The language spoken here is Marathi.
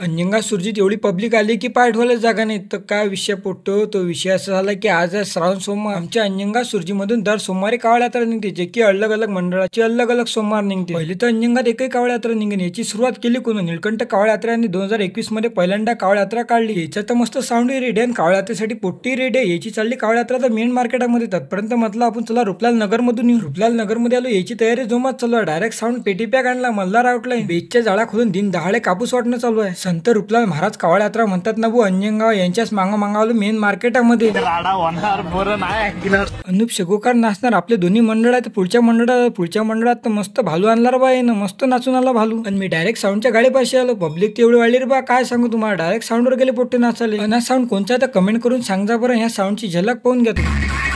अंजनगाव सुरजीत एवढी पब्लिक आली की पाय ठेवायला जागा नाही. तर काय विषय पोटतो तो विषय असा झाला की आज आहे श्रावण सोमवार. आमच्या अंजनगाव सुरजीमधून दर सोमवारी कावड यात्रा निघते, जे की अलग अलग मंडळाची अलग अलग सोमवार निघते. पहिली तर अंजनगावात एकही कावड यात्रा निघेन. याची सुरुवात केली कोण? निळकंठ कावड यात्रेने 2021 मध्ये पहिल्यांदा कावड यात्रा काढली. याचा तर मस्त साऊंड रेडी आहे, कावड यात्रेसाठी पोट्टी रेडी आहे. याची चालली कावड यात्रा तर मेन मार्केटमध्ये. तत्पर्यंत म्हटलं आपण चला रुपलाल नगर मधून येऊ. रुपलाल नगर मध्ये आलो. याची तयारी जोमात चालू आहे. डायरेक्ट साऊंड पेटी पॅक आणला, मल्हार आउटलाईन बेचच्या झाडा खोलून दिन दहाडे कापूस वाटणं चालू आहे. संत रुपलाल महाराज कावड यात्रा म्हणतात ना भाऊ. अंजनगाव यांच्याच मागावलं मेन मार्केटामध्ये. अनुप शेगोकार नाचणार. आपले दोन्ही मंडळ आहेत. पुढच्या मंडळात तर मस्त भालू आणला बा. ना मस्त नाचून आला भालू. आणि मी डायरेक्ट साऊंडच्या गाडीपाशी आलो. पब्लिक तेवढी वाढली रे बा, काय सांगू तुम्हाला. डायरेक्ट साऊंडवर गेले पोट्टे नाचाले. आणि साऊंड कोणता तर कमेंट करून सांगा बरं. ह्या साऊंडची झलक पाहून घ्या तुम्ही.